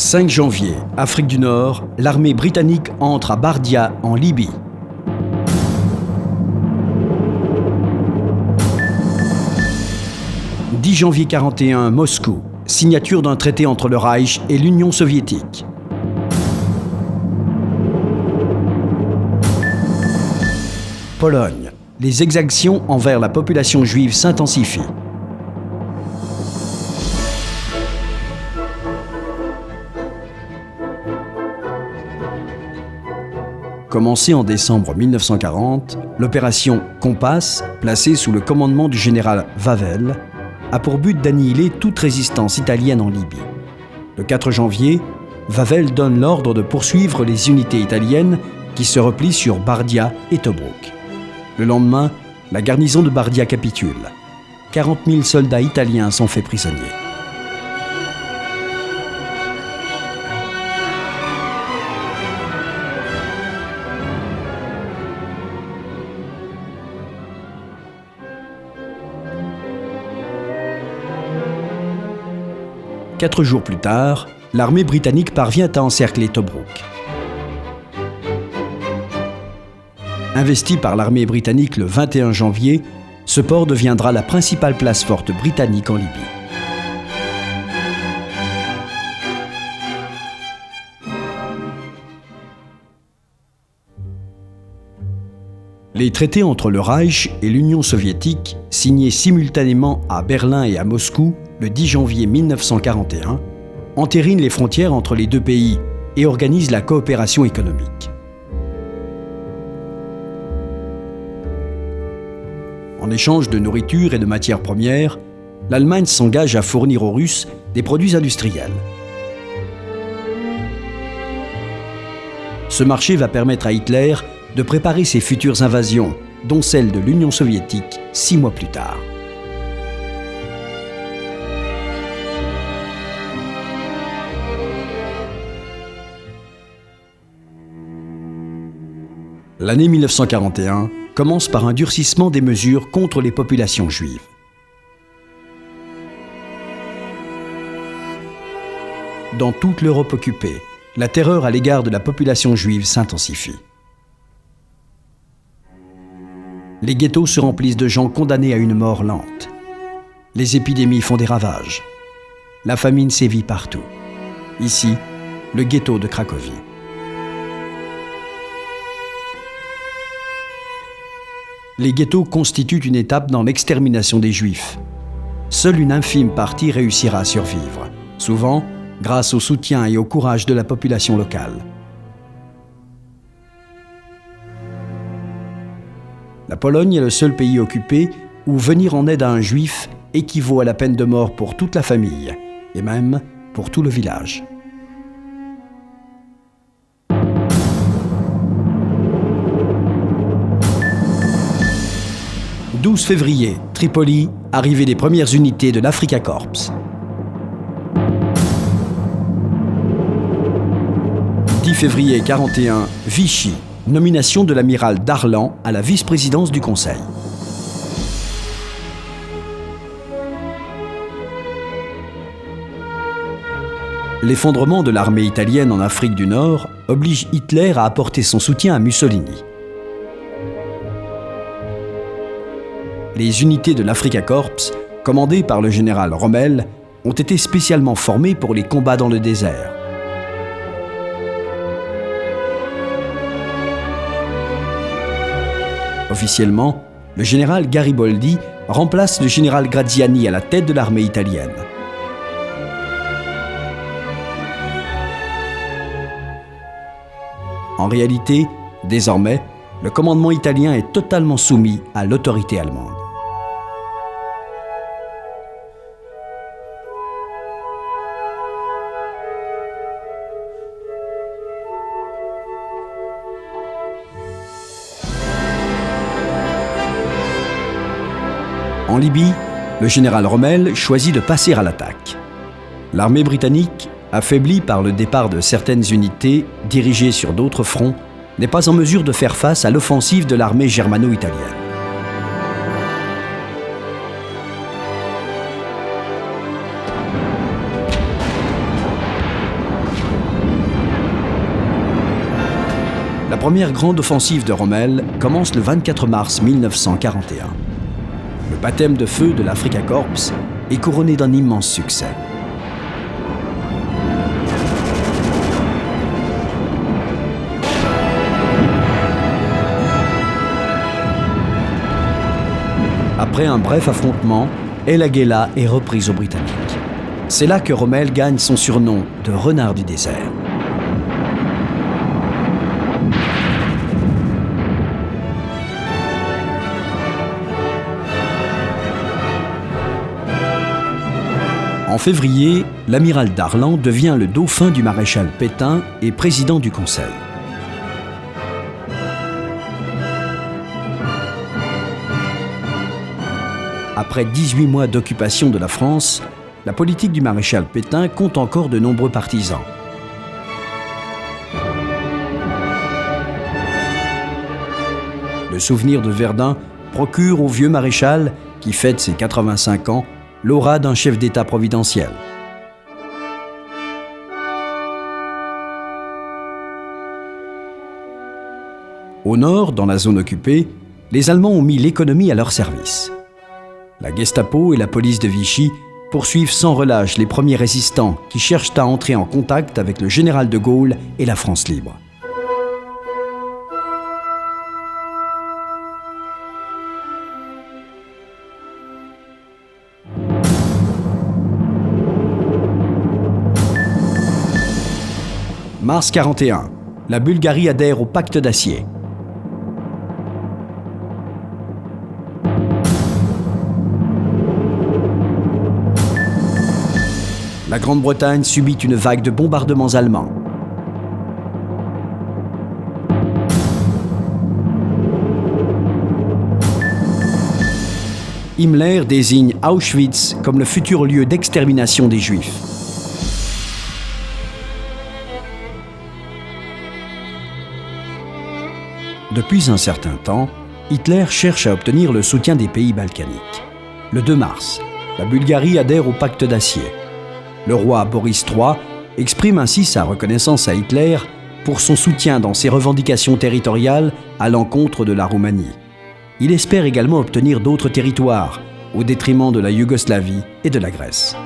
5 janvier, Afrique du Nord, l'armée britannique entre à Bardia, en Libye. « 10 janvier 41, Moscou, signature d'un traité entre le Reich et l'Union soviétique. Pologne, les exactions envers la population juive s'intensifient. Commencée en décembre 1940, l'opération Compass, placée sous le commandement du général Wawel, a pour but d'annihiler toute résistance italienne en Libye. Le 4 janvier, Wawel donne l'ordre de poursuivre les unités italiennes qui se replient sur Bardia et Tobrouk. Le lendemain, la garnison de Bardia capitule. 40 000 soldats italiens sont faits prisonniers. Quatre jours plus tard, l'armée britannique parvient à encercler Tobrouk. Investi par l'armée britannique le 21 janvier, ce port deviendra la principale place forte britannique en Libye. Les traités entre le Reich et l'Union soviétique, signés simultanément à Berlin et à Moscou le 10 janvier 1941, entérinent les frontières entre les deux pays et organisent la coopération économique. En échange de nourriture et de matières premières, l'Allemagne s'engage à fournir aux Russes des produits industriels. Ce marché va permettre à Hitler de préparer ses futures invasions, dont celle de l'Union soviétique 6 mois plus tard. L'année 1941 commence par un durcissement des mesures contre les populations juives. Dans toute l'Europe occupée, la terreur à l'égard de la population juive s'intensifie. Les ghettos se remplissent de gens condamnés à une mort lente. Les épidémies font des ravages. La famine sévit partout. Ici, le ghetto de Cracovie. Les ghettos constituent une étape dans l'extermination des Juifs. Seule une infime partie réussira à survivre, souvent grâce au soutien et au courage de la population locale. La Pologne est le seul pays occupé où venir en aide à un Juif équivaut à la peine de mort pour toute la famille, et même pour tout le village. « 12 février, Tripoli, arrivée des premières unités de l'Africa Korps. 10 février 41, Vichy, nomination de l'amiral Darlan à la vice-présidence du Conseil. L'effondrement de l'armée italienne en Afrique du Nord oblige Hitler à apporter son soutien à Mussolini. Les unités de l'Africa Korps, commandées par le général Rommel, ont été spécialement formées pour les combats dans le désert. Officiellement, le général Gariboldi remplace le général Graziani à la tête de l'armée italienne. En réalité, désormais, le commandement italien est totalement soumis à l'autorité allemande. En Libye, le général Rommel choisit de passer à l'attaque. L'armée britannique, affaiblie par le départ de certaines unités dirigées sur d'autres fronts, n'est pas en mesure de faire face à l'offensive de l'armée germano-italienne. première grande offensive de Rommel commence le 24 mars 1941. Le baptême de feu de l'Afrika Korps est couronné d'un immense succès. Après un bref affrontement, El Agheila est reprise aux Britanniques. C'est là que Rommel gagne son surnom de renard du désert. En février, l'amiral Darlan devient le dauphin du maréchal Pétain et président du Conseil. Après 18 mois d'occupation de la France, la politique du maréchal Pétain compte encore de nombreux partisans. Le souvenir de Verdun procure au vieux maréchal, qui fête ses 85 ans, l'aura d'un chef d'État providentiel. Au nord, dans la zone occupée, les Allemands ont mis l'économie à leur service. La Gestapo et la police de Vichy poursuivent sans relâche les premiers résistants qui cherchent à entrer en contact avec le général de Gaulle et la France libre. Mars 41, la Bulgarie adhère au pacte d'acier. La Grande-Bretagne subit une vague de bombardements allemands. Himmler désigne Auschwitz comme le futur lieu d'extermination des Juifs. Depuis un certain temps, Hitler cherche à obtenir le soutien des pays balkaniques. Le 2 mars, la Bulgarie adhère au pacte d'acier. Le roi Boris III exprime ainsi sa reconnaissance à Hitler pour son soutien dans ses revendications territoriales à l'encontre de la Roumanie. Il espère également obtenir d'autres territoires, au détriment de la Yougoslavie et de la Grèce.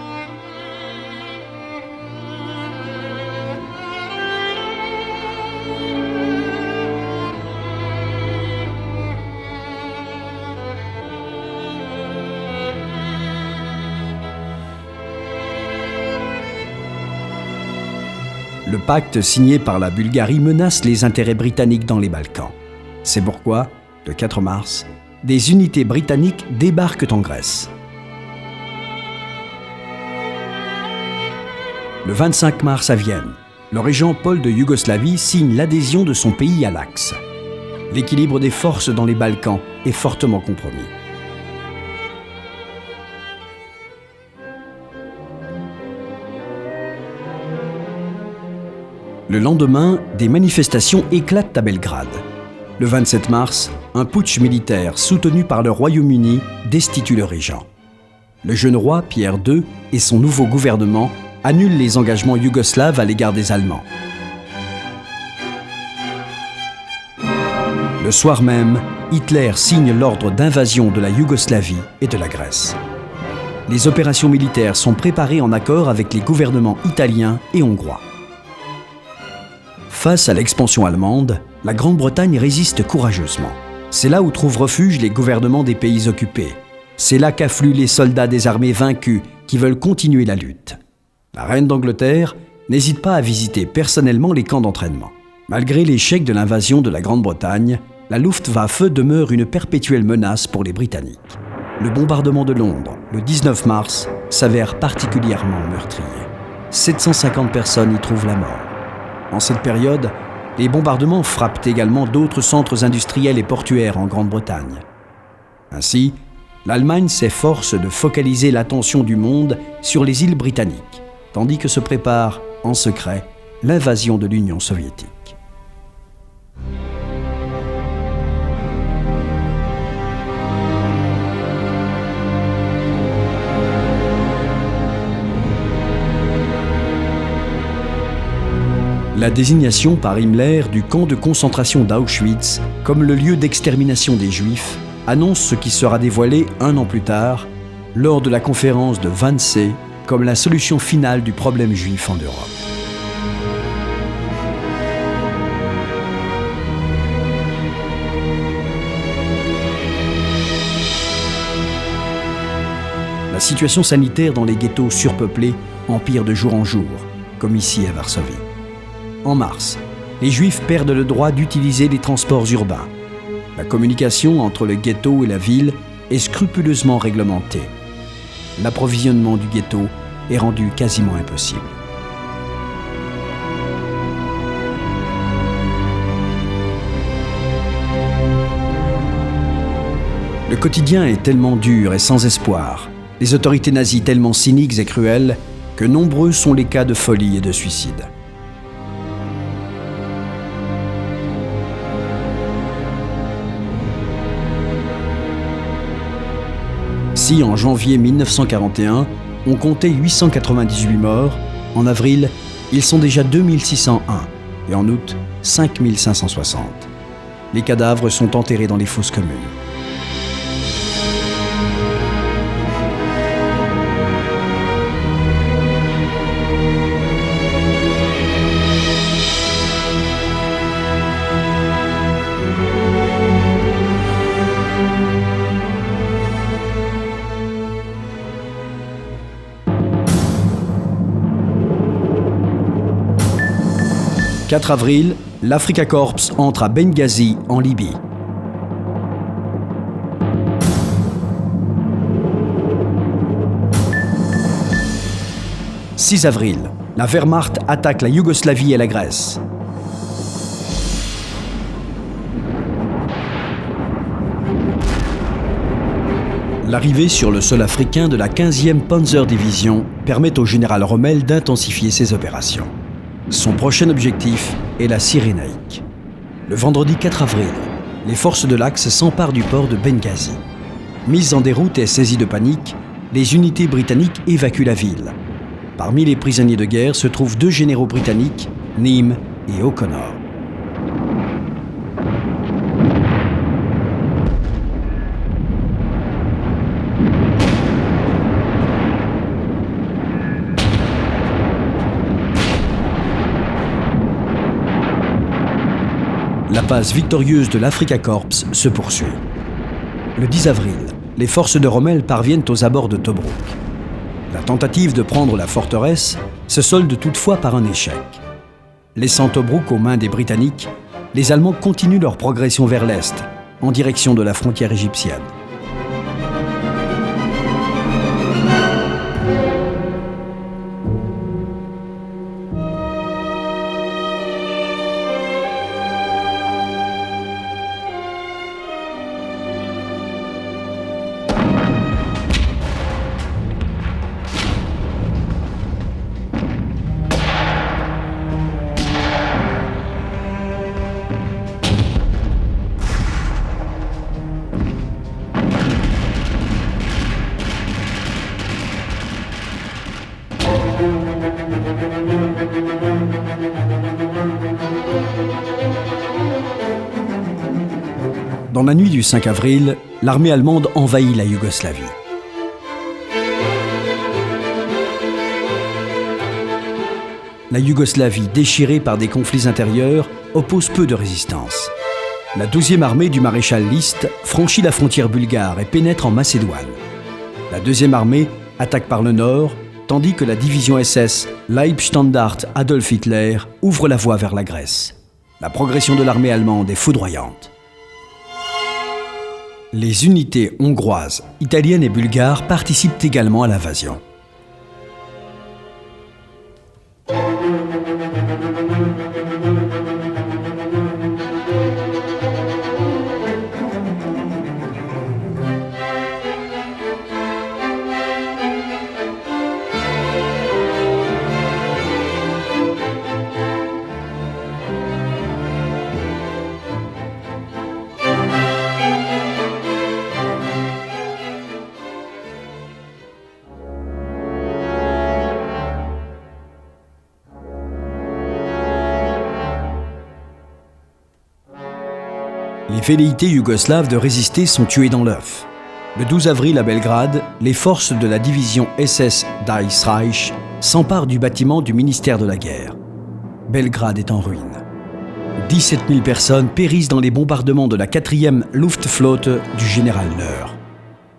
Le pacte signé par la Bulgarie menace les intérêts britanniques dans les Balkans. C'est pourquoi, le 4 mars, des unités britanniques débarquent en Grèce. Le 25 mars à Vienne, le régent Paul de Yougoslavie signe l'adhésion de son pays à l'Axe. L'équilibre des forces dans les Balkans est fortement compromis. Le lendemain, des manifestations éclatent à Belgrade. Le 27 mars, un putsch militaire soutenu par le Royaume-Uni destitue le régent. Le jeune roi, Pierre II, et son nouveau gouvernement annulent les engagements yougoslaves à l'égard des Allemands. Le soir même, Hitler signe l'ordre d'invasion de la Yougoslavie et de la Grèce. Les opérations militaires sont préparées en accord avec les gouvernements italiens et hongrois. Face à l'expansion allemande, la Grande-Bretagne résiste courageusement. C'est là où trouvent refuge les gouvernements des pays occupés. C'est là qu'affluent les soldats des armées vaincues qui veulent continuer la lutte. La reine d'Angleterre n'hésite pas à visiter personnellement les camps d'entraînement. Malgré l'échec de l'invasion de la Grande-Bretagne, la Luftwaffe demeure une perpétuelle menace pour les Britanniques. Le bombardement de Londres, le 19 mars, s'avère particulièrement meurtrier. 750 personnes y trouvent la mort. En cette période, les bombardements frappent également d'autres centres industriels et portuaires en Grande-Bretagne. Ainsi, l'Allemagne s'efforce de focaliser l'attention du monde sur les îles britanniques, tandis que se prépare, en secret, l'invasion de l'Union soviétique. La désignation par Himmler du camp de concentration d'Auschwitz comme le lieu d'extermination des Juifs annonce ce qui sera dévoilé un an plus tard, lors de la conférence de Wannsee, comme la solution finale du problème juif en Europe. La situation sanitaire dans les ghettos surpeuplés empire de jour en jour, comme ici à Varsovie. En mars, les Juifs perdent le droit d'utiliser les transports urbains. La communication entre le ghetto et la ville est scrupuleusement réglementée. L'approvisionnement du ghetto est rendu quasiment impossible. Le quotidien est tellement dur et sans espoir, les autorités nazies tellement cyniques et cruelles, que nombreux sont les cas de folie et de suicide. Si en janvier 1941, on comptait 898 morts, en avril, ils sont déjà 2601 et en août, 5560. Les cadavres sont enterrés dans les fosses communes. « 4 avril, l'Afrika Korps entre à Benghazi, en Libye. « 6 avril, la Wehrmacht attaque la Yougoslavie et la Grèce. L'arrivée sur le sol africain de la 15e Panzer-Division permet au général Rommel d'intensifier ses opérations. Son prochain objectif est la Cyrénaïque. Le vendredi 4 avril, les forces de l'Axe s'emparent du port de Benghazi. Mises en déroute et saisies de panique, les unités britanniques évacuent la ville. Parmi les prisonniers de guerre se trouvent 2 généraux britanniques, Neame et O'Connor. La passe victorieuse de l'Afrika Korps se poursuit. Le 10 avril, les forces de Rommel parviennent aux abords de Tobrouk. La tentative de prendre la forteresse se solde toutefois par un échec. Laissant Tobrouk aux mains des Britanniques, les Allemands continuent leur progression vers l'est, en direction de la frontière égyptienne. Dans la nuit du 5 avril, l'armée allemande envahit la Yougoslavie. La Yougoslavie, déchirée par des conflits intérieurs, oppose peu de résistance. La 12e armée du maréchal List franchit la frontière bulgare et pénètre en Macédoine. La 2e armée attaque par le nord, tandis que la division SS Leibstandart Adolf Hitler ouvre la voie vers la Grèce. La progression de l'armée allemande est foudroyante. Les unités hongroises, italiennes et bulgares participent également à l'invasion. velléités yougoslaves de résister sont tuées dans l'œuf. Le 12 avril à Belgrade, les forces de la division SS Dies Reich s'emparent du bâtiment du ministère de la Guerre. Belgrade est en ruine. 17 000 personnes périssent dans les bombardements de la 4e Luftflotte du général Neuer.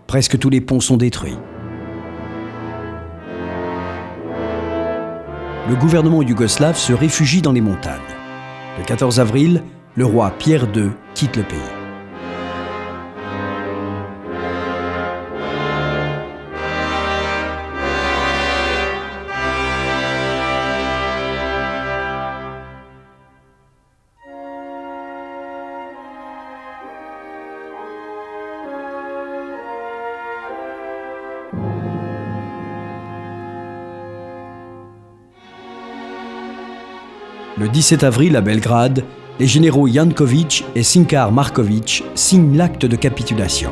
Presque tous les ponts sont détruits. Le gouvernement yougoslave se réfugie dans les montagnes. Le 14 avril, le roi Pierre II quitte le pays. Le 17 avril à Belgrade, les généraux Janković et Sinkar Marković signent l'acte de capitulation.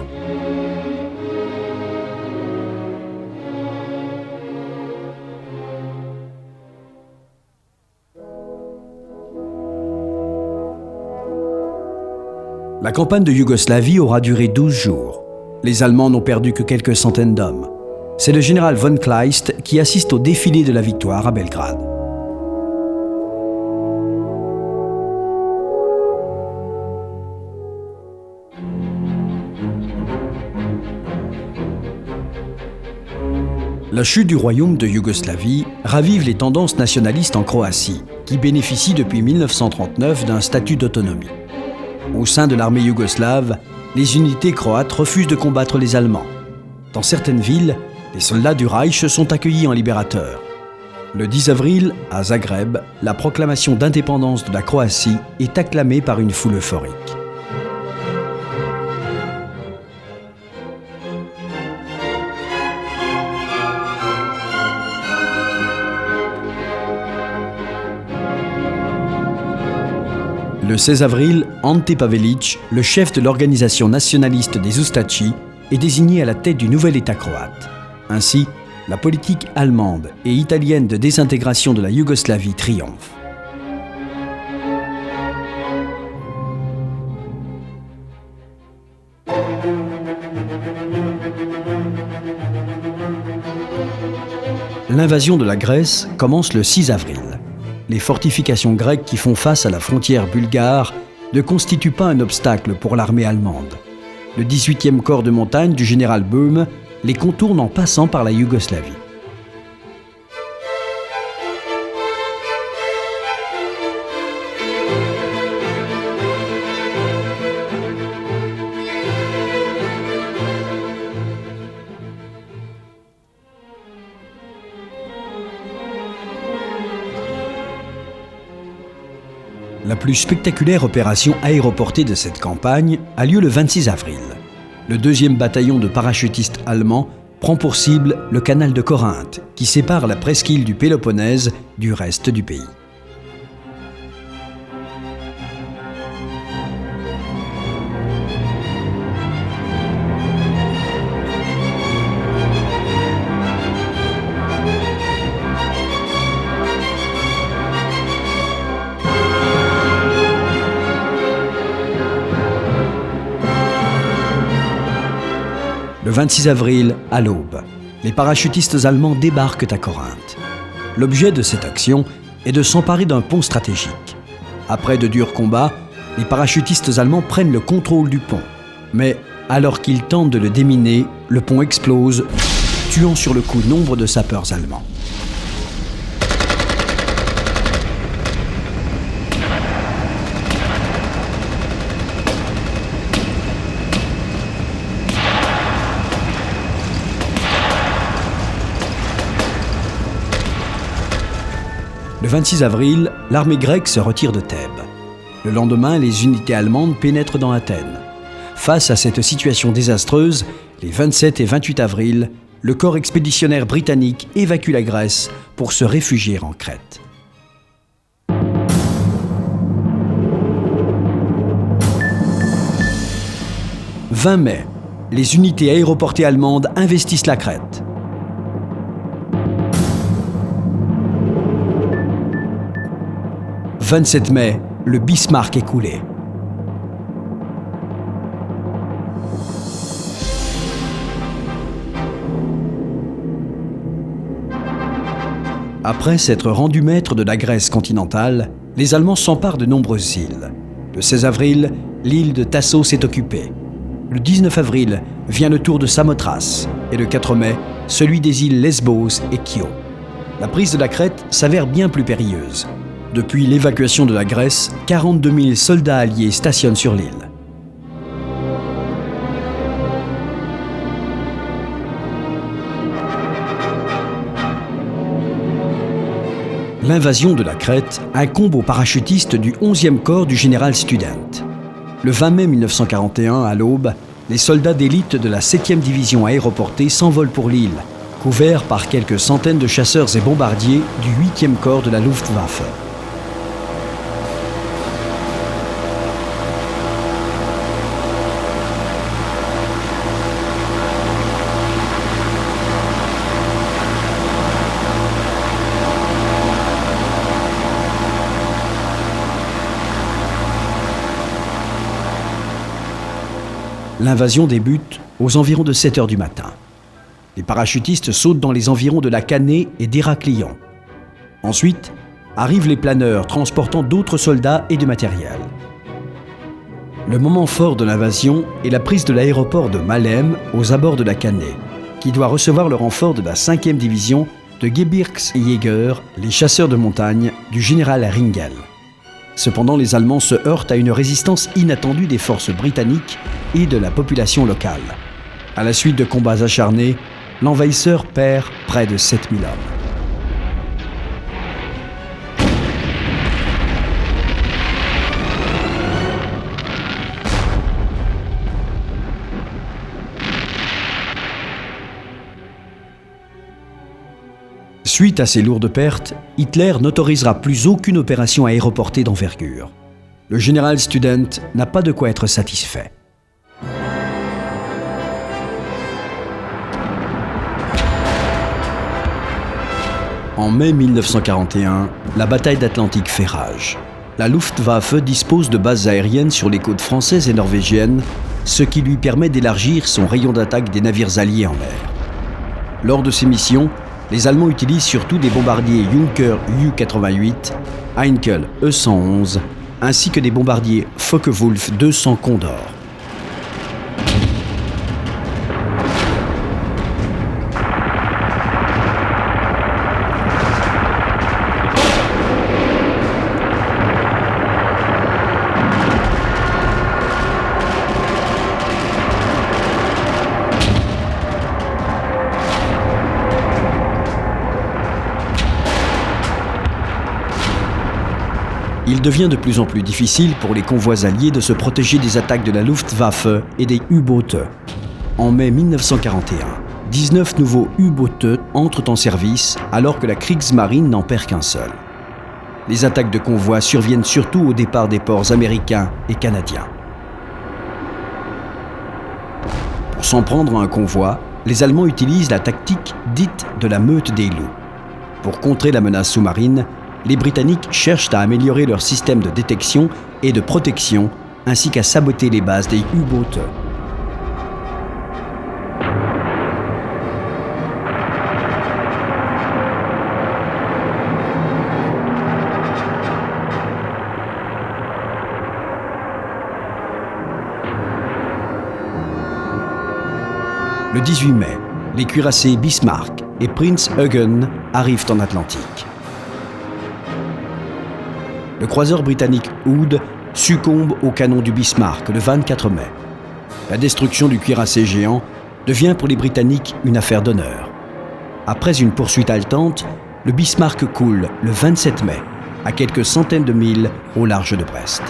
La campagne de Yougoslavie aura duré 12 jours. Les Allemands n'ont perdu que quelques centaines d'hommes. C'est le général von Kleist qui assiste au défilé de la victoire à Belgrade. La chute du royaume de Yougoslavie ravive les tendances nationalistes en Croatie, qui bénéficie depuis 1939 d'un statut d'autonomie. Au sein de l'armée yougoslave, les unités croates refusent de combattre les Allemands. Dans certaines villes, les soldats du Reich sont accueillis en libérateurs. Le 10 avril, à Zagreb, la proclamation d'indépendance de la Croatie est acclamée par une foule euphorique. Le 16 avril, Ante Pavelić, le chef de l'organisation nationaliste des Ustashi, est désigné à la tête du nouvel État croate. Ainsi, la politique allemande et italienne de désintégration de la Yougoslavie triomphe. L'invasion de la Grèce commence le 6 avril. Les fortifications grecques qui font face à la frontière bulgare ne constituent pas un obstacle pour l'armée allemande. Le 18e corps de montagne du général Böhm les contourne en passant par la Yougoslavie. La plus spectaculaire opération aéroportée de cette campagne a lieu le 26 avril. Le 2e bataillon de parachutistes allemands prend pour cible le canal de Corinthe, qui sépare la presqu'île du Péloponnèse du reste du pays. Le 26 avril, à l'aube, les parachutistes allemands débarquent à Corinthe. L'objet de cette action est de s'emparer d'un pont stratégique. Après de durs combats, les parachutistes allemands prennent le contrôle du pont. Mais alors qu'ils tentent de le déminer, le pont explose, tuant sur le coup nombre de sapeurs allemands. Le 26 avril, l'armée grecque se retire de Thèbes. Le lendemain, les unités allemandes pénètrent dans Athènes. Face à cette situation désastreuse, les 27 et 28 avril, le corps expéditionnaire britannique évacue la Grèce pour se réfugier en Crète. « 20 mai, les unités aéroportées allemandes investissent la Crète. 27 mai, le Bismarck est coulé. Après s'être rendus maîtres de la Grèce continentale, les Allemands s'emparent de nombreuses îles. Le 16 avril, l'île de Tassos est occupée. Le 19 avril vient le tour de Samothrace et le 4 mai, celui des îles Lesbos et Chios. La prise de la Crète s'avère bien plus périlleuse. Depuis l'évacuation de la Grèce, 42 000 soldats alliés stationnent sur l'île. L'invasion de la Crète incombe aux parachutistes du 11e corps du général Student. Le 20 mai 1941, à l'aube, les soldats d'élite de la 7e division aéroportée s'envolent pour l'île, couverts par quelques centaines de chasseurs et bombardiers du 8e corps de la Luftwaffe. L'invasion débute aux environs de 7 heures du matin. Les parachutistes sautent dans les environs de la Canée et d'Héraclion. Ensuite, arrivent les planeurs transportant d'autres soldats et du matériel. Le moment fort de l'invasion est la prise de l'aéroport de Malem aux abords de la Canée, qui doit recevoir le renfort de la 5e division de Gebirgsjäger, les chasseurs de montagne du général Ringel. Cependant, les Allemands se heurtent à une résistance inattendue des forces britanniques et de la population locale. À la suite de combats acharnés, l'envahisseur perd près de 7000 hommes. Suite à ces lourdes pertes, Hitler n'autorisera plus aucune opération aéroportée d'envergure. Le général Student n'a pas de quoi être satisfait. En mai 1941, la bataille d'Atlantique fait rage. La Luftwaffe dispose de bases aériennes sur les côtes françaises et norvégiennes, ce qui lui permet d'élargir son rayon d'attaque des navires alliés en mer. Lors de ces missions, les Allemands utilisent surtout des bombardiers Junker Ju-88, Heinkel E-111, ainsi que des bombardiers Focke-Wulf 200 Condor. Il devient de plus en plus difficile pour les convois alliés de se protéger des attaques de la Luftwaffe et des U-Boote. En mai 1941, 19 nouveaux U-Boote entrent en service alors que la Kriegsmarine n'en perd qu'un seul. Les attaques de convois surviennent surtout au départ des ports américains et canadiens. Pour s'en prendre à un convoi, les Allemands utilisent la tactique dite de la meute des loups. Pour contrer la menace sous-marine, les Britanniques cherchent à améliorer leur système de détection et de protection, ainsi qu'à saboter les bases des U-Boote. Le 18 mai, les cuirassés Bismarck et Prinz Eugen arrivent en Atlantique. Le croiseur britannique Hood succombe au canon du Bismarck le 24 mai. La destruction du cuirassé géant devient pour les Britanniques une affaire d'honneur. Après une poursuite haletante, le Bismarck coule le 27 mai, à quelques centaines de milles au large de Brest.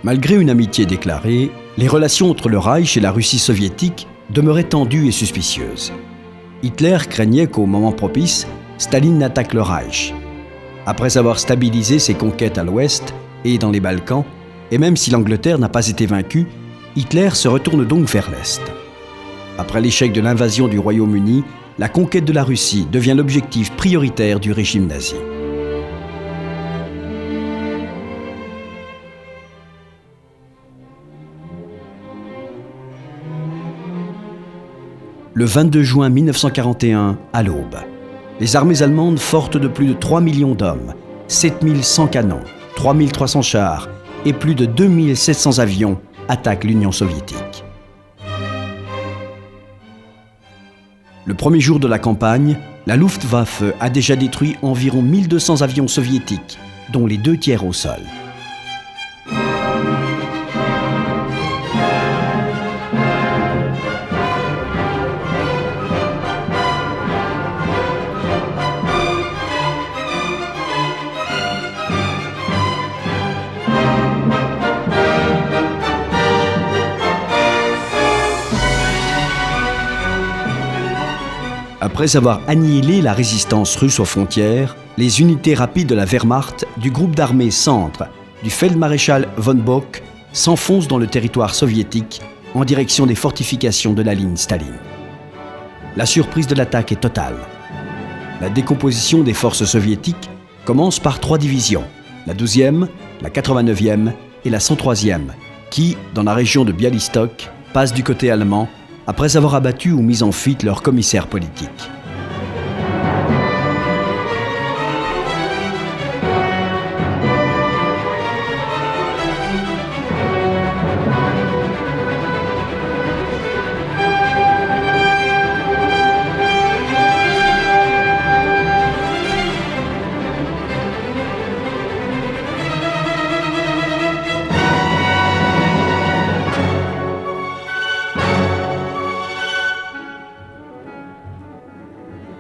Malgré une amitié déclarée, les relations entre le Reich et la Russie soviétique demeuraient tendues et suspicieuses. Hitler craignait qu'au moment propice, Staline n'attaque le Reich. Après avoir stabilisé ses conquêtes à l'ouest et dans les Balkans, et même si l'Angleterre n'a pas été vaincue, Hitler se retourne donc vers l'Est. Après l'échec de l'invasion du Royaume-Uni, la conquête de la Russie devient l'objectif prioritaire du régime nazi. Le 22 juin 1941, à l'aube, les armées allemandes fortes de plus de 3 millions d'hommes, 7100 canons, 3300 chars et plus de 2700 avions attaquent l'Union soviétique. Le premier jour de la campagne, la Luftwaffe a déjà détruit environ 1200 avions soviétiques, dont les 2 tiers au sol. Après avoir annihilé la résistance russe aux frontières, les unités rapides de la Wehrmacht, du groupe d'armées Centre, du Feldmaréchal von Bock s'enfoncent dans le territoire soviétique en direction des fortifications de la ligne Staline. La surprise de l'attaque est totale. La décomposition des forces soviétiques commence par 3 divisions, la 12e, la 89e et la 103e, qui, dans la région de Bialystok, passent du côté allemand après avoir abattu ou mis en fuite leur commissaire politique.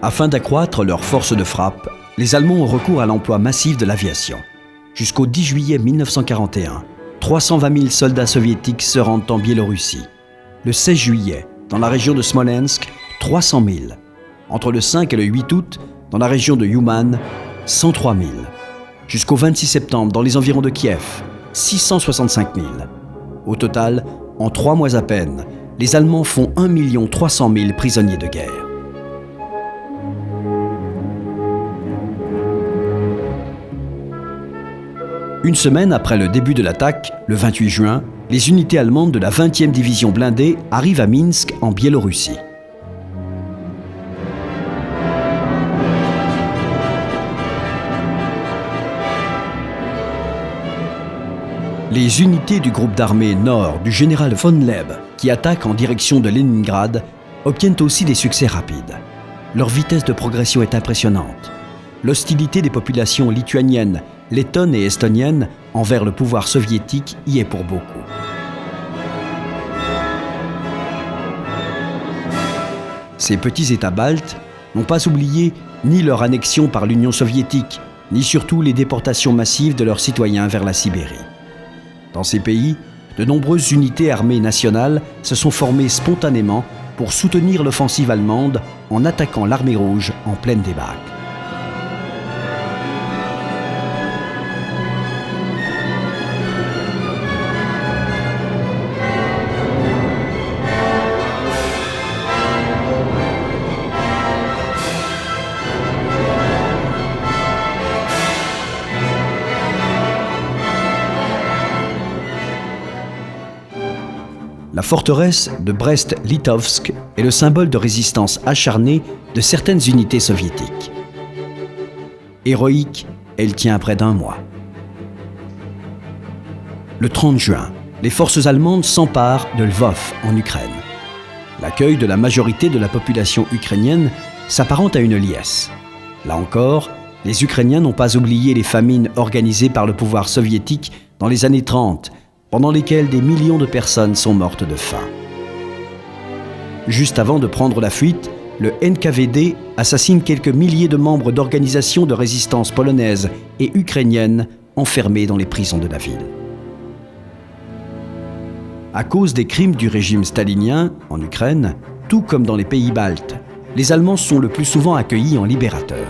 Afin d'accroître leur force de frappe, les Allemands ont recours à l'emploi massif de l'aviation. Jusqu'au 10 juillet 1941, 320 000 soldats soviétiques se rendent en Biélorussie. Le 16 juillet, dans la région de Smolensk, 300 000. Entre le 5 et le 8 août, dans la région de Uman, 103 000. Jusqu'au 26 septembre, dans les environs de Kiev, 665 000. Au total, en 3 mois à peine, les Allemands font 1 300 000 prisonniers de guerre. Une semaine après le début de l'attaque, le 28 juin, les unités allemandes de la 20e division blindée arrivent à Minsk, en Biélorussie. Les unités du groupe d'armées Nord du général von Leb, qui attaquent en direction de Leningrad, obtiennent aussi des succès rapides. Leur vitesse de progression est impressionnante. L'hostilité des populations lituaniennes, lettonnes et estoniennes envers le pouvoir soviétique y est pour beaucoup. Ces petits États baltes n'ont pas oublié ni leur annexion par l'Union soviétique, ni surtout les déportations massives de leurs citoyens vers la Sibérie. Dans ces pays, de nombreuses unités armées nationales se sont formées spontanément pour soutenir l'offensive allemande en attaquant l'armée rouge en pleine débâcle. La forteresse de Brest-Litovsk est le symbole de résistance acharnée de certaines unités soviétiques. Héroïque, elle tient près d'1 mois. Le 30 juin, les forces allemandes s'emparent de Lvov, en Ukraine. L'accueil de la majorité de la population ukrainienne s'apparente à une liesse. Là encore, les Ukrainiens n'ont pas oublié les famines organisées par le pouvoir soviétique dans les années 30, pendant lesquelles des millions de personnes sont mortes de faim. Juste avant de prendre la fuite, le NKVD assassine quelques milliers de membres d'organisations de résistance polonaises et ukrainiennes enfermés dans les prisons de la ville. À cause des crimes du régime stalinien en Ukraine, tout comme dans les pays baltes, les Allemands sont le plus souvent accueillis en libérateurs.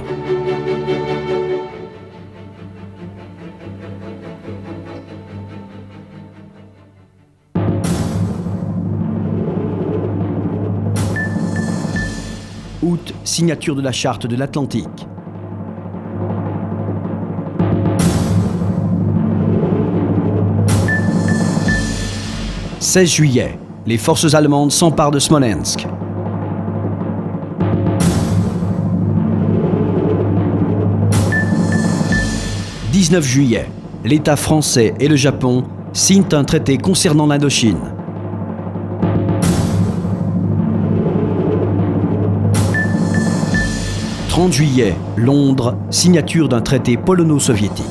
Août, signature de la Charte de l'Atlantique. « 16 juillet, les forces allemandes s'emparent de Smolensk. « 19 juillet, l'État français et le Japon signent un traité concernant l'Indochine. « 30 juillet, Londres, signature d'un traité polono-soviétique.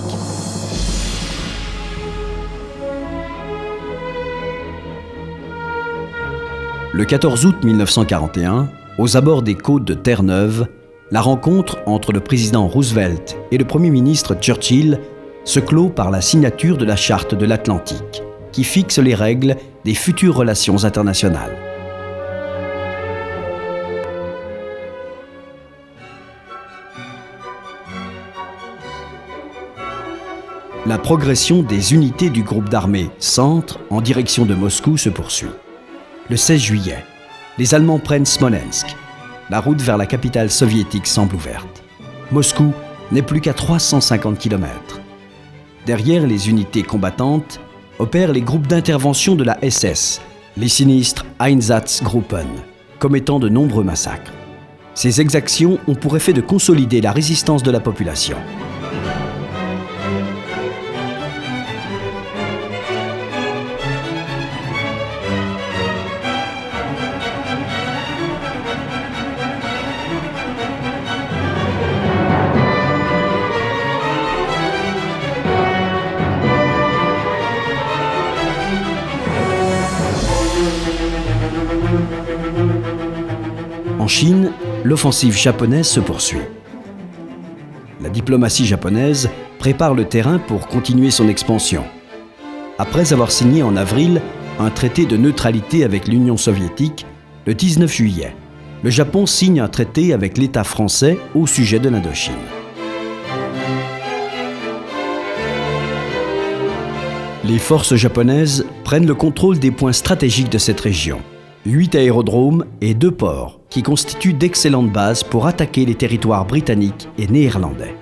Le 14 août 1941, aux abords des côtes de Terre-Neuve, la rencontre entre le président Roosevelt et le Premier ministre Churchill se clôt par la signature de la Charte de l'Atlantique, qui fixe les règles des futures relations internationales. La progression des unités du groupe d'armées Centre en direction de Moscou se poursuit. Le 16 juillet, les Allemands prennent Smolensk. La route vers la capitale soviétique semble ouverte. Moscou n'est plus qu'à 350 km. Derrière les unités combattantes opèrent les groupes d'intervention de la SS, les sinistres Einsatzgruppen, commettant de nombreux massacres. Ces exactions ont pour effet de consolider la résistance de la population. En Chine, l'offensive japonaise se poursuit. La diplomatie japonaise prépare le terrain pour continuer son expansion. Après avoir signé en avril un traité de neutralité avec l'Union soviétique, le 19 juillet, le Japon signe un traité avec l'État français au sujet de l'Indochine. Les forces japonaises prennent le contrôle des points stratégiques de cette région. 8 aérodromes et 2 ports qui constituent d'excellentes bases pour attaquer les territoires britanniques et néerlandais.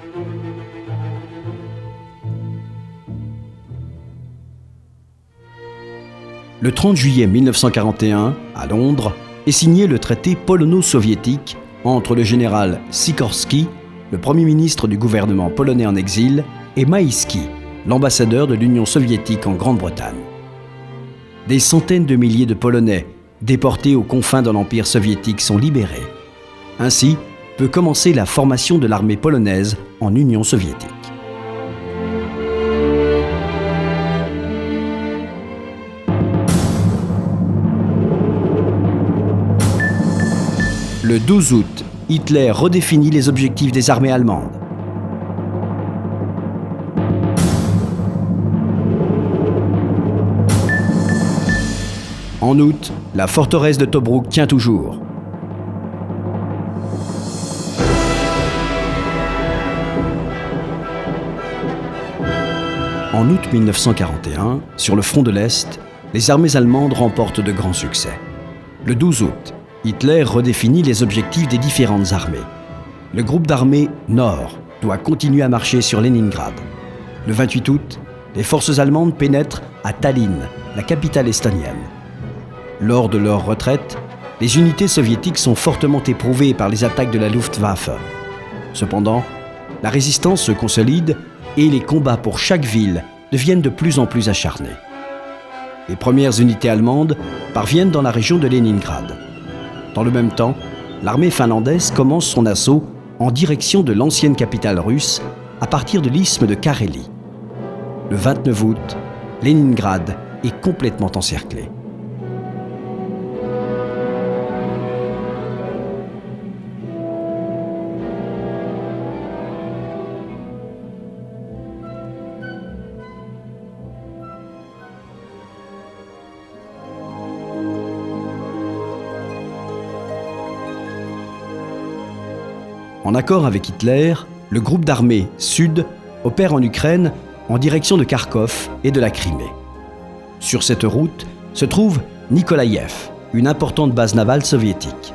Le 30 juillet 1941, à Londres, est signé le traité polono-soviétique entre le général Sikorski, le premier ministre du gouvernement polonais en exil, et Maïski, l'ambassadeur de l'Union soviétique en Grande-Bretagne. Des centaines de milliers de Polonais déportés aux confins de l'Empire soviétique sont libérés. Ainsi peut commencer la formation de l'armée polonaise en Union soviétique. Le 12 août, Hitler redéfinit les objectifs des armées allemandes. En août, la forteresse de Tobrouk tient toujours. En août 1941, sur le front de l'Est, les armées allemandes remportent de grands succès. Le 12 août, Hitler redéfinit les objectifs des différentes armées. Le groupe d'armées Nord doit continuer à marcher sur Leningrad. Le 28 août, les forces allemandes pénètrent à Tallinn, la capitale estonienne. Lors de leur retraite, les unités soviétiques sont fortement éprouvées par les attaques de la Luftwaffe. Cependant, la résistance se consolide et les combats pour chaque ville deviennent de plus en plus acharnés. Les premières unités allemandes parviennent dans la région de Leningrad. Dans le même temps, l'armée finlandaise commence son assaut en direction de l'ancienne capitale russe à partir de l'isthme de Carélie. Le 29 août, Leningrad est complètement encerclée. En accord avec Hitler, le groupe d'armées Sud opère en Ukraine en direction de Kharkov et de la Crimée. Sur cette route se trouve Nikolaïev, une importante base navale soviétique.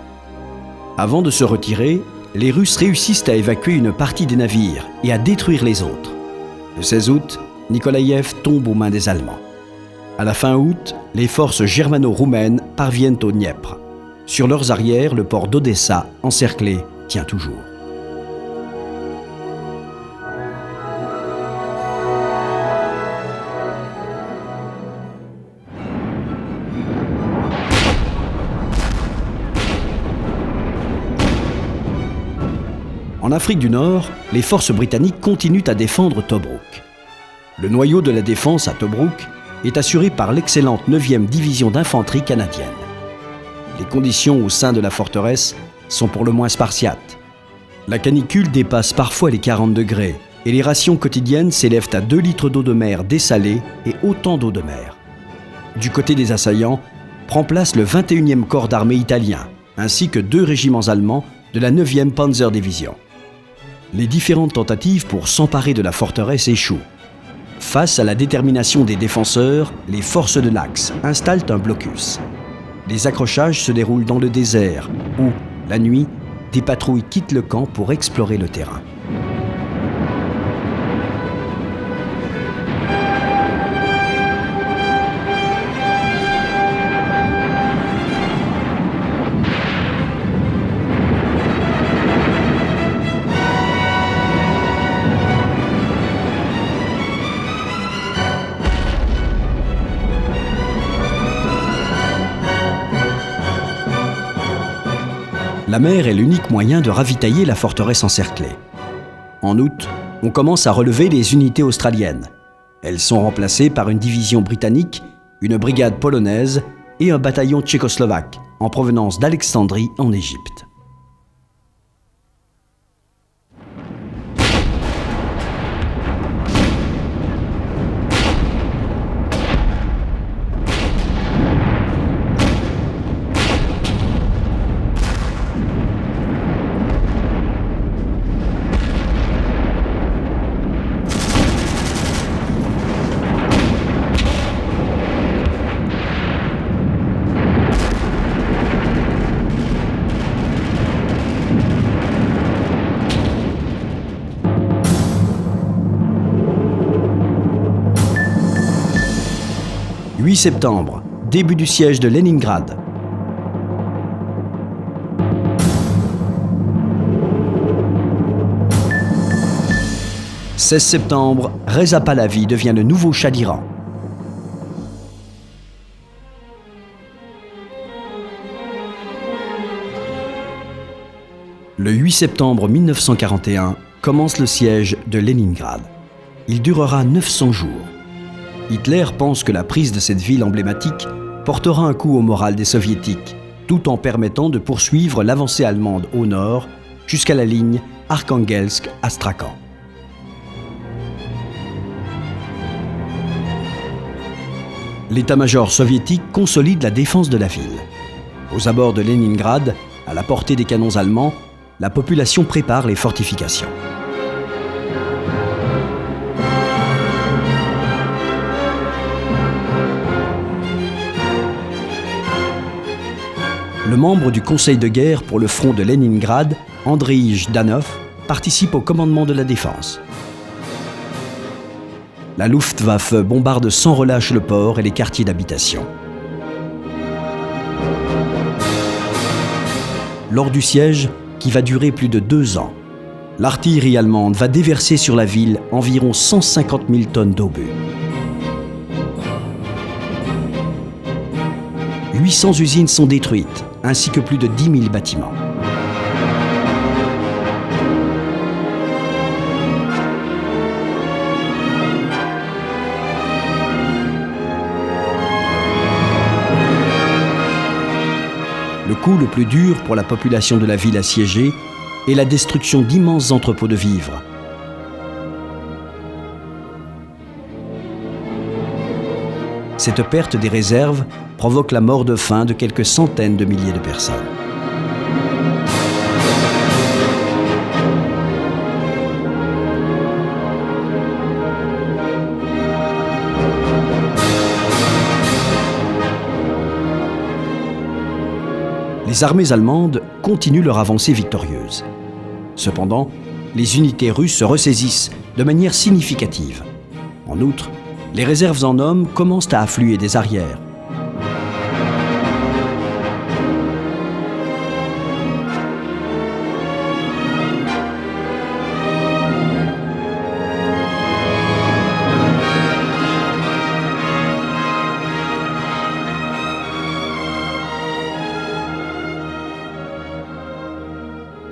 Avant de se retirer, les Russes réussissent à évacuer une partie des navires et à détruire les autres. Le 16 août, Nikolaïev tombe aux mains des Allemands. À la fin août, les forces germano-roumaines parviennent au Dniepr. Sur leurs arrières, le port d'Odessa, encerclé, tient toujours. En Afrique du Nord, les forces britanniques continuent à défendre Tobrouk. Le noyau de la défense à Tobrouk est assuré par l'excellente 9e division d'infanterie canadienne. Les conditions au sein de la forteresse sont pour le moins spartiates. La canicule dépasse parfois les 40 degrés et les rations quotidiennes s'élèvent à 2 litres d'eau de mer dessalée et autant d'eau de mer. Du côté des assaillants, prend place le 21e corps d'armée italien, ainsi que 2 régiments allemands de la 9e Panzer Division. Les différentes tentatives pour s'emparer de la forteresse échouent. Face à la détermination des défenseurs, les forces de l'Axe installent un blocus. Les accrochages se déroulent dans le désert où, la nuit, des patrouilles quittent le camp pour explorer le terrain. La mer est l'unique moyen de ravitailler la forteresse encerclée. En août, on commence à relever les unités australiennes. Elles sont remplacées par une division britannique, une brigade polonaise et un bataillon tchécoslovaque en provenance d'Alexandrie en Égypte. « 8 septembre, début du siège de Leningrad. « 16 septembre, Reza Pahlavi devient le nouveau Shah d'Iran. Le 8 septembre 1941 commence le siège de Leningrad. Il durera 900 jours. Hitler pense que la prise de cette ville emblématique portera un coup au moral des soviétiques, tout en permettant de poursuivre l'avancée allemande au nord jusqu'à la ligne Arkhangelsk-Astrakhan. L'état-major soviétique consolide la défense de la ville. Aux abords de Leningrad, à la portée des canons allemands, la population prépare les fortifications. Le membre du conseil de guerre pour le front de Leningrad, Andreï Jdanov, participe au commandement de la défense. La Luftwaffe bombarde sans relâche le port et les quartiers d'habitation. Lors du siège, qui va durer plus de 2 ans, l'artillerie allemande va déverser sur la ville environ 150 000 tonnes d'obus. 800 usines sont détruites, ainsi que plus de 10 000 bâtiments. Le coup le plus dur pour la population de la ville assiégée est la destruction d'immenses entrepôts de vivres. Cette perte des réserves provoque la mort de faim de quelques centaines de milliers de personnes. les armées allemandes continuent leur avancée victorieuse. Cependant, les unités russes se ressaisissent de manière significative. En outre, les réserves en hommes commencent à affluer des arrières.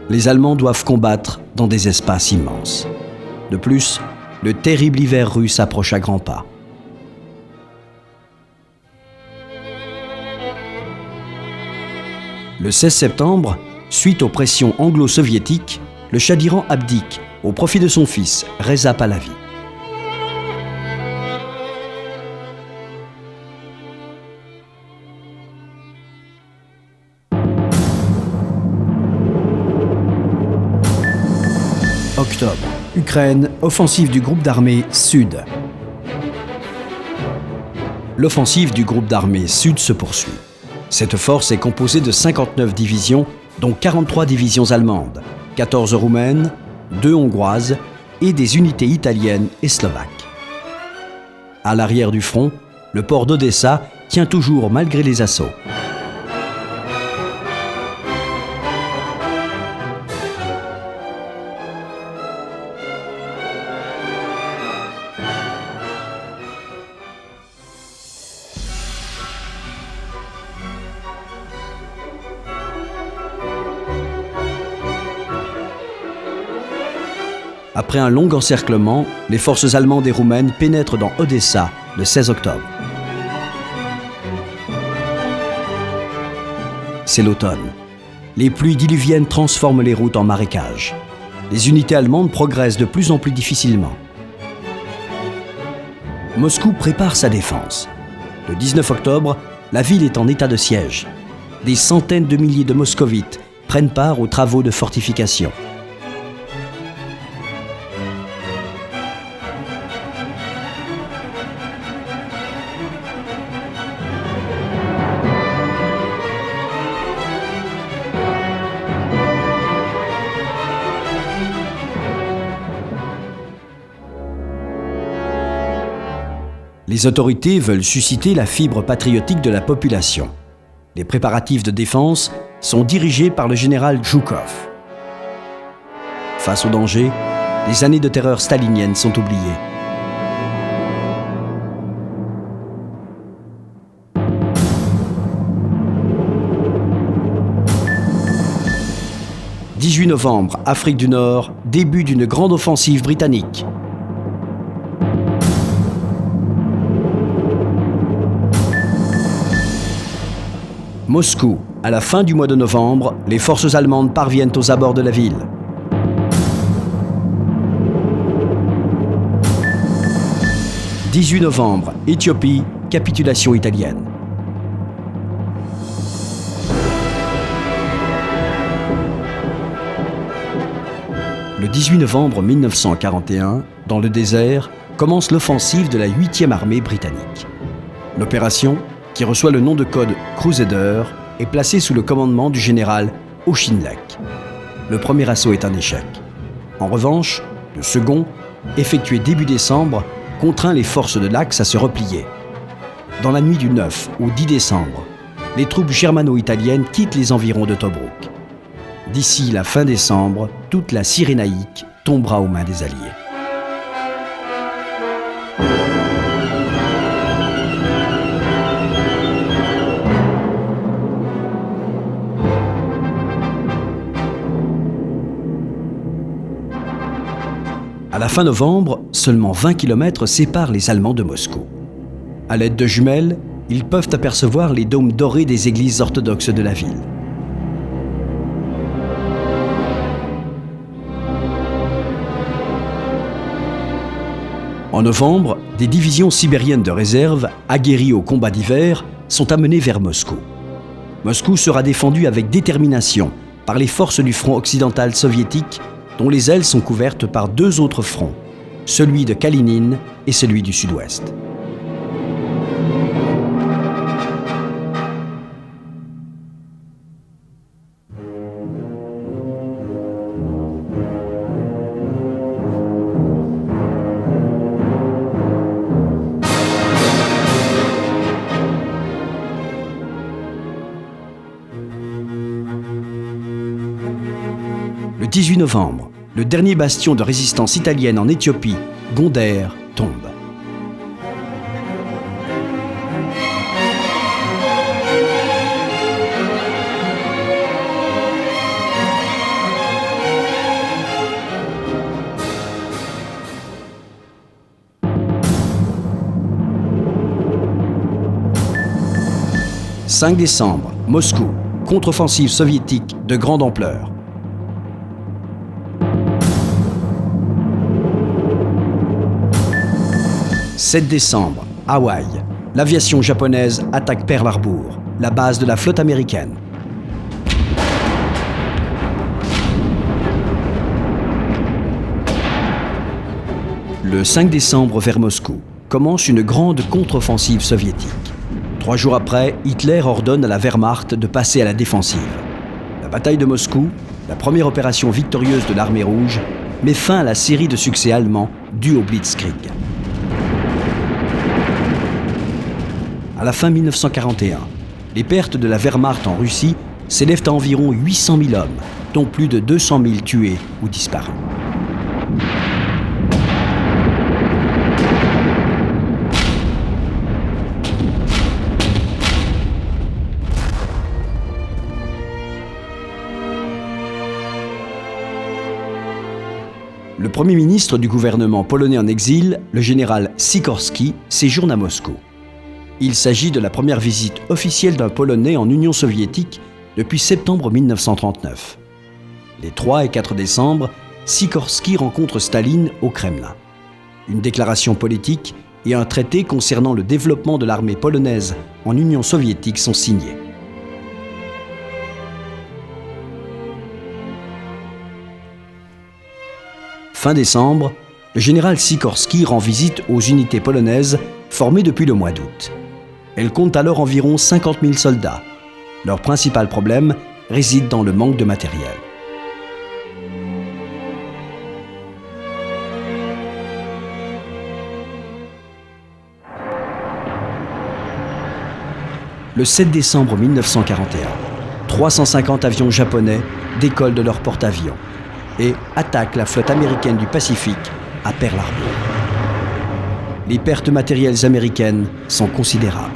Les Allemands doivent combattre dans des espaces immenses. De plus, le terrible hiver russe approche à grands pas. Le 16 septembre, suite aux pressions anglo-soviétiques, le Shah d'Iran abdique au profit de son fils, Reza Pahlavi. Octobre, Ukraine, offensive du groupe d'armées Sud. L'offensive du groupe d'armées Sud se poursuit. Cette force est composée de 59 divisions, dont 43 divisions allemandes, 14 roumaines, 2 hongroises et des unités italiennes et slovaques. À l'arrière du front, le port d'Odessa tient toujours malgré les assauts. Après un long encerclement, les forces allemandes et roumaines pénètrent dans Odessa le 16 octobre. C'est l'automne. Les pluies diluviennes transforment les routes en marécages. Les unités allemandes progressent de plus en plus difficilement. Moscou prépare sa défense. Le 19 octobre, la ville est en état de siège. Des centaines de milliers de moscovites prennent part aux travaux de fortification. Les autorités veulent susciter la fibre patriotique de la population. Les préparatifs de défense sont dirigés par le général Zhukov. Face au danger, les années de terreur stalinienne sont oubliées. « 18 novembre, Afrique du Nord, début d'une grande offensive britannique. » Moscou. À la fin du mois de novembre, les forces allemandes parviennent aux abords de la ville. « 18 novembre, Éthiopie, capitulation italienne. Le 18 novembre 1941, dans le désert, commence l'offensive de la 8e armée britannique. L'opération, qui reçoit le nom de code Crusader, est placé sous le commandement du général Auchinleck. Le premier assaut est un échec. En revanche, le second, effectué début décembre, contraint les forces de l'Axe à se replier. Dans la nuit du 9 au 10 décembre, les troupes germano-italiennes quittent les environs de Tobrouk. D'ici la fin décembre, toute la Cyrénaïque tombera aux mains des Alliés. À la fin novembre, seulement 20 km séparent les Allemands de Moscou. À l'aide de jumelles, ils peuvent apercevoir les dômes dorés des églises orthodoxes de la ville. En novembre, des divisions sibériennes de réserve, aguerries au combat d'hiver, sont amenées vers Moscou. Moscou sera défendue avec détermination par les forces du front occidental soviétique, dont les ailes sont couvertes par 2 autres fronts, celui de Kalinin et celui du sud-ouest. 18 novembre, le dernier bastion de résistance italienne en Éthiopie, Gondar, tombe. « 5 décembre, Moscou, contre-offensive soviétique de grande ampleur. » 7 décembre, Hawaï, l'aviation japonaise attaque Pearl Harbor, la base de la flotte américaine. Le 5 décembre, vers Moscou, commence une grande contre-offensive soviétique. 3 jours après, Hitler ordonne à la Wehrmacht de passer à la défensive. La bataille de Moscou, la première opération victorieuse de l'armée rouge, met fin à la série de succès allemands dus au Blitzkrieg. À la fin 1941, les pertes de la Wehrmacht en Russie s'élèvent à environ 800 000 hommes, dont plus de 200 000 tués ou disparus. Le premier ministre du gouvernement polonais en exil, le général Sikorski, séjourne à Moscou. Il s'agit de la première visite officielle d'un Polonais en Union soviétique depuis septembre 1939. Les 3 et 4 décembre, Sikorski rencontre Staline au Kremlin. Une déclaration politique et un traité concernant le développement de l'armée polonaise en Union soviétique sont signés. Fin décembre, le général Sikorski rend visite aux unités polonaises formées depuis le mois d'août. Elles comptent alors environ 50 000 soldats. Leur principal problème réside dans le manque de matériel. Le 7 décembre 1941, 350 avions japonais décollent de leur porte-avions et attaquent la flotte américaine du Pacifique à Pearl Harbor. Les pertes matérielles américaines sont considérables.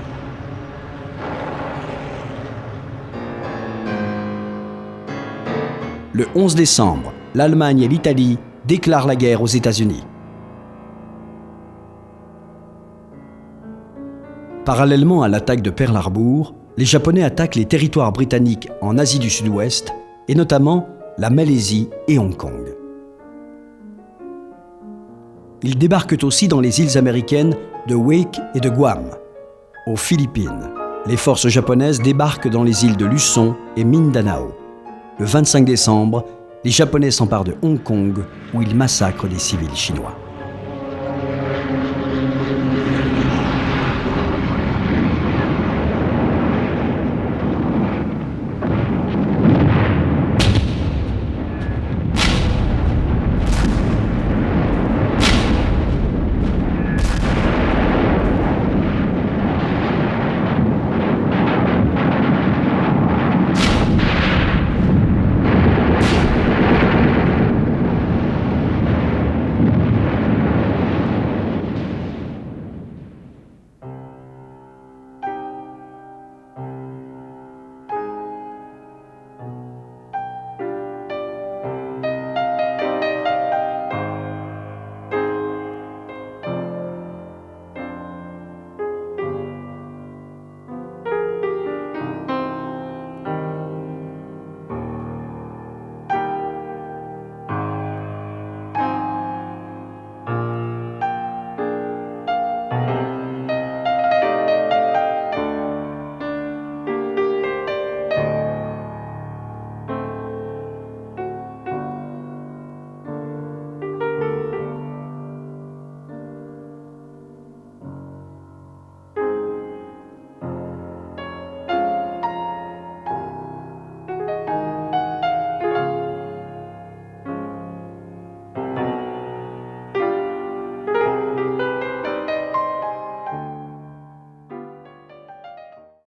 Le 11 décembre, l'Allemagne et l'Italie déclarent la guerre aux États-Unis. Parallèlement à l'attaque de Pearl Harbor, les Japonais attaquent les territoires britanniques en Asie du Sud-Ouest et notamment la Malaisie et Hong Kong. Ils débarquent aussi dans les îles américaines de Wake et de Guam. Aux Philippines, les forces japonaises débarquent dans les îles de Luçon et Mindanao. Le 25 décembre, les Japonais s'emparent de Hong Kong où ils massacrent des civils chinois.